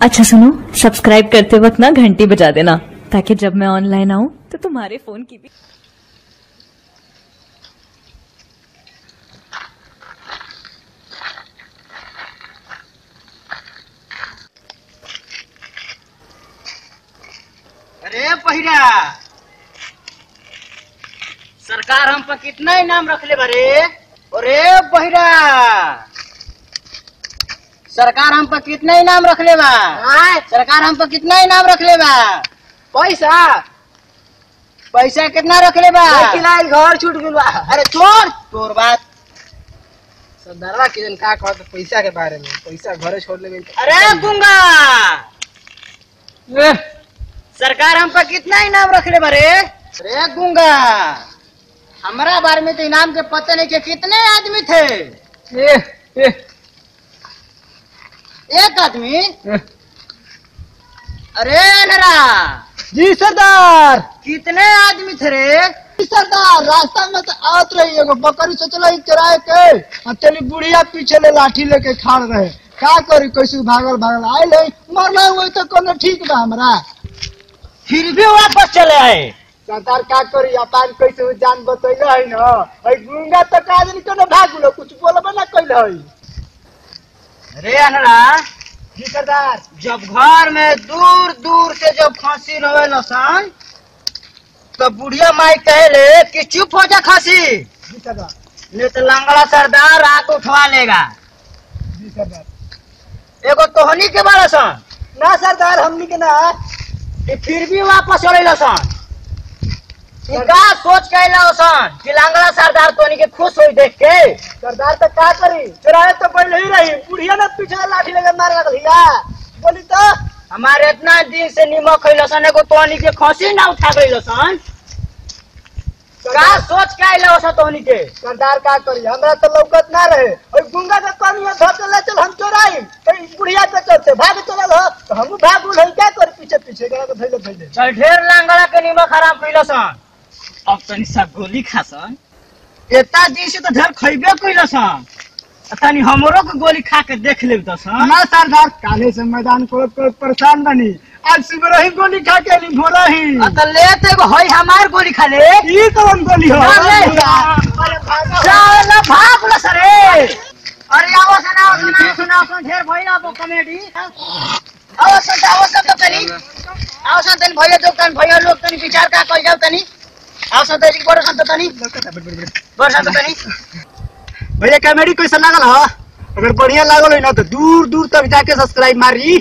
अच्छा सुनो, सब्सक्राइब करते वक्त ना घंटी बजा देना ताकि जब मैं ऑनलाइन आऊं तो तुम्हारे फोन की भी। अरे पहिरा, सरकार हम पर कितना इनाम रख ले बरे। अरे पहिरा, सरकार हम पर कितना इनाम रख ले बा। सरकार हम पर कितना इनाम रख ले बा। पैसा पैसा कितना रख ले बा। घर छूट गइल बा। अरे चोर चोर बात सरदारवा के जन का कहत पैसा के बारे में, पैसा घरे छोड़ ले। अरे गुंगा, सरकार हम पर कितना इनाम रख ले बरे। अरे गुंगा, हमारा बारे में तो इनाम के पता नहीं के कितने आदमी थे। एक आदमी। अरे अनरा जी सरदार, कितने आदमी थे रे। सरदार रास्ता में तो आवत रही एगो बकरी सोचल चराए के, चली बुढ़िया पीछे ले लाठी लेके खाड़ रहे। का करी, कैसे भागल भागल आयल है, मरना हुई तो कोनो ठीक बा हमरा। फिर भी वापस चले आए। सरदार का करी, अपन कैसे जान बचैले है ना। गुंगा तो का दिन कोनो भागलो, कुछ बोलबे ना कइल है। अरे अनरा जी सरदार, जब घर में दूर दूर से जब खांसी रहे लसन तो बुढ़िया माई कहले कि चुप हो जा खांसी, जी सरदार, नहीं तो लंगड़ा सरदार रात उठवा लेगा। जी सरदार। एगो तोहनी के बारे सन ना सरदार, हमनी के ना। फिर भी वापस चले लसन। इनका सोच के लसन कि लंगड़ा सरदार तोहनी के खुश होई देख के। सरदार तो का करी, चुराए तो पहले ही रही, बुढ़िया ने पीछे लाठी लेके मार भैया। बोली तो हमारे इतना दिन से निमक खैलसन, एगो तोहनी के खांसी ना उठा गइलसन। का सोच के लसन तोहनी के। सरदार का करी, हमरा तो लौकत ना रहे। और गुंगा के कनिया घर चले चल हम चोराई, तो बुढ़िया के चलते भाग चलल हो, तो हम भाग उड़ क्या कर पीछे पीछे गला तो धैले। चल ढेर लंगड़ा के निमक हराम कइलसन, अब तनी सब गोली खासन। इतना दिन से तो ढेर खइबे कइलसन, तनी हमरो के गोली खा के देख लेब दसन। ना सरदार, काले से मैदान को परेशान बनी, आज सुबह ही गोली खा के नहीं भोला ही। तो ले ते होई हमार गोली खा ले। ये कौन गोली हो। चल भाग ल सरे। अरे आओ सुनाओ ढेर भइला बो कॉमेडी। आओ सन तो तनी आओ सन तनी भइया जो तनी भइया लोग तनी विचार का कल जाओ तनी। आओ सन तनी बड़ सन तो तनी भैया कॉमेडी कैसा लागल हो। अगर बढ़िया लागल हो ना तो दूर दूर तक जाके सब्सक्राइब मारी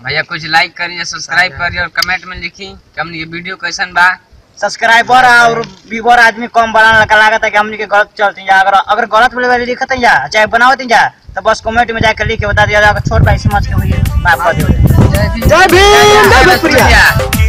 भैया। कुछ लाइक करिए, सब्सक्राइब करिए और कमेंट में लिखी कि हमने ये वीडियो कैसन बा। सब्सक्राइबर और व्यूअर आदमी कम बढ़ाने लगा लागत है कि हमनी के गलत चलती जा। अगर गलत बोले लिखत जा चाहे बनावत जा तो बस कमेंट में जाकर लिख के बता दिया जाएगा। छोट भाई समझ के हुई माफ कर दियो। जय भीम, जय भीम।